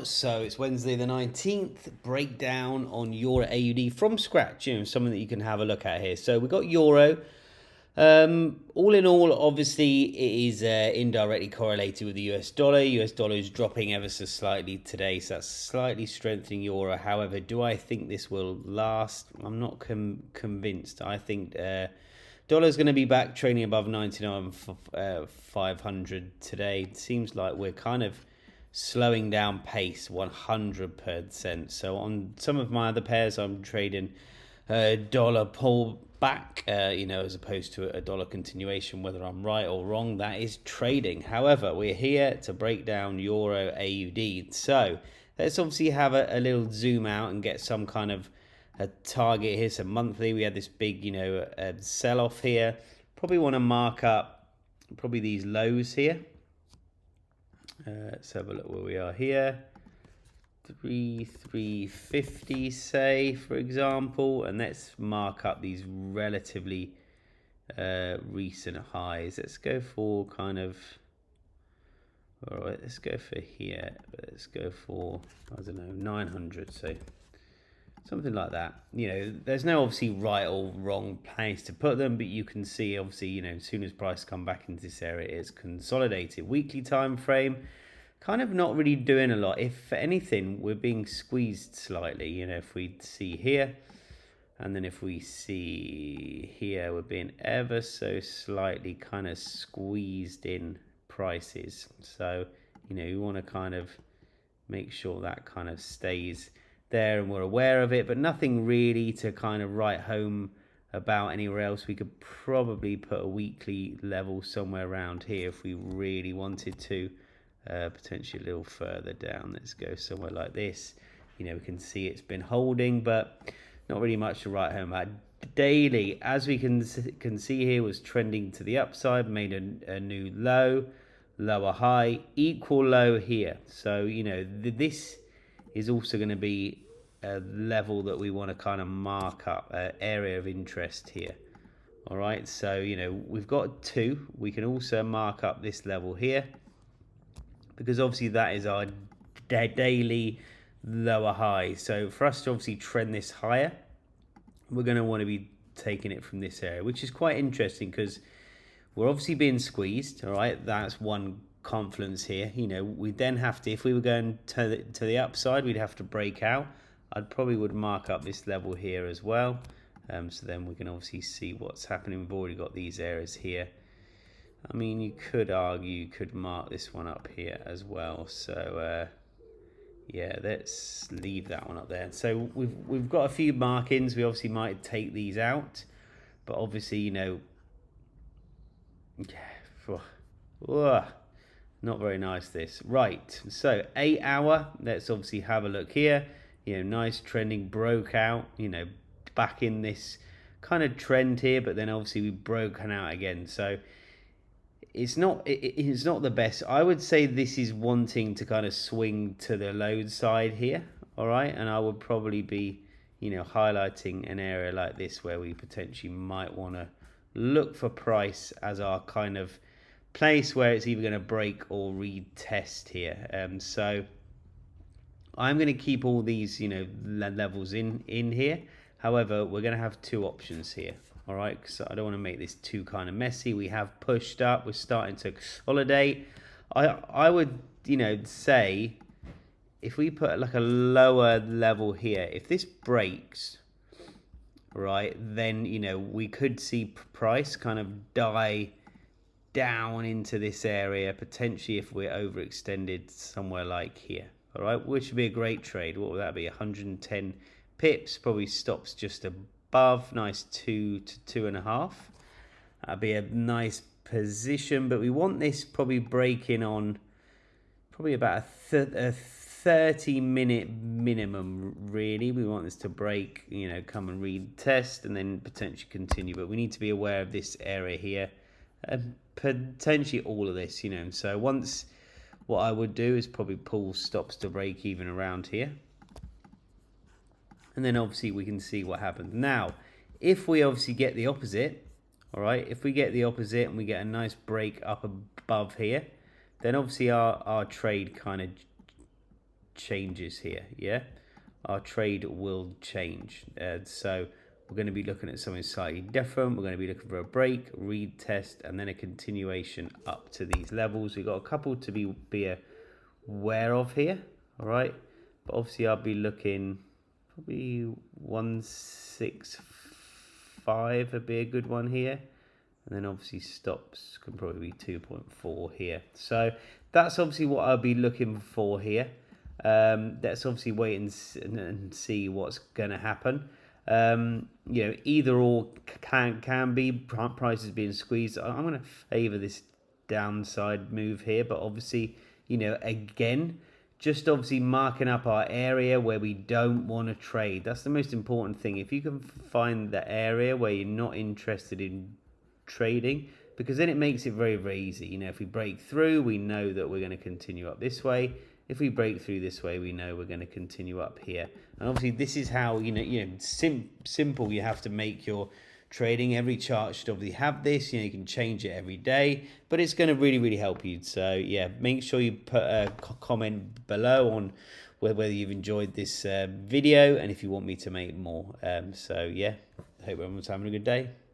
So it's Wednesday the 19th, breakdown on Euro AUD from scratch, something that you can have a look at here. So we got Euro. All in all, obviously, it is indirectly correlated with the US dollar. US dollar is dropping ever so slightly today, so that's slightly strengthening Euro. However, do I think this will last? I'm not convinced. I think dollar is going to be back trading above 99,500 today. It seems like we're kind of slowing down pace 100%. So on some of my other pairs, I'm trading dollar pull back, as opposed to a dollar continuation. Whether I'm right or wrong, that is trading. However, we're here to break down Euro AUD. So let's obviously have a little zoom out and get some kind of a target here. So monthly, we had this big, sell off here. Probably want to mark up probably these lows here. Let's have a look where we are here. 350, say, for example, and let's mark up these relatively recent highs. Let's go for kind of, all right, let's go for here. Let's go for, I don't know, 900, so something like that. There's no obviously right or wrong place to put them, but you can see obviously, as soon as price come back into this area, it's consolidated. Weekly time frame, kind of not really doing a lot. If anything, we're being squeezed slightly. If we see here, and then if we see here, we're being ever so slightly kind of squeezed in prices. So, you want to kind of make sure that kind of stays there and we're aware of it, but nothing really to kind of write home about anywhere else. We could probably put a weekly level somewhere around here if we really wanted to. Potentially a little further down. Let's go somewhere like this. We can see it's been holding, but not really much to write home about. Daily, as we can see here, was trending to the upside, made a new low, lower high, equal low here. So this is also going to be a level that we want to kind of mark up, area of interest here. All right, so we've got two. We can also mark up this level here, because obviously that is our daily lower high. So for us to obviously trend this higher, we're going to want to be taking it from this area, which is quite interesting because we're obviously being squeezed. All right, that's one confluence here. We then have to, if we were going to the upside, we'd have to break out. I'd probably would mark up this level here as well. So then we can obviously see what's happening. We've already got these areas here. I mean, you could argue, you could mark this one up here as well. So, yeah, let's leave that one up there. So we've got a few markings. We obviously might take these out, but obviously, not very nice this. Right, so 8 hour, let's obviously have a look here. Nice trending, broke out, back in this kind of trend here, but then obviously we've broken out again. So it's not the best. I would say this is wanting to kind of swing to the low side here. All right, and I would probably be highlighting an area like this where we potentially might want to look for price as our kind of place where it's either going to break or retest here. So I'm going to keep all these levels in here. However, we're going to have two options here. All right, because I don't want to make this too kind of messy. We have pushed up. We're starting to consolidate. I would, say if we put like a lower level here, if this breaks, right, then, we could see price kind of die down into this area, potentially if we're overextended somewhere like here. All right, which would be a great trade. What would that be? 110 pips, probably stops just above. Nice 2 to 2.5. That'd be a nice position, but we want this probably breaking on probably about a 30-minute minimum, really. We want this to break, come and retest and then potentially continue, but we need to be aware of this area here and potentially all of this, So once, what I would do is probably pull stops to break even around here. And then obviously we can see what happens. Now, if we obviously get the opposite, all right, if we get the opposite and we get a nice break up above here, then obviously our trade kind of changes here. Yeah, our trade will change. So we're going to be looking at something slightly different. We're going to be looking for a break, retest, and then a continuation up to these levels. We've got a couple to be aware of here. All right, but obviously I'll be looking probably 165 would be a good one here. And then obviously stops can probably be 2.4 here. So that's obviously what I'll be looking for here. Let's obviously wait and see what's going to happen. You know, either or can be prices being squeezed. I'm going to favor this downside move here, but obviously, you know, again, just obviously marking up our area where we don't want to trade. That's the most important thing. If you can find the area where you're not interested in trading, because then it makes it very, very easy. You know, if we break through, we know that we're going to continue up this way. If we break through this way, we know we're going to continue up here. And obviously this is how, simple you have to make your trading. Every chart should obviously have this. You know, you can change it every day, but it's going to really, really help you. So yeah, make sure you put a comment below on whether you've enjoyed this video and if you want me to make more. So yeah, I hope everyone's having a good day.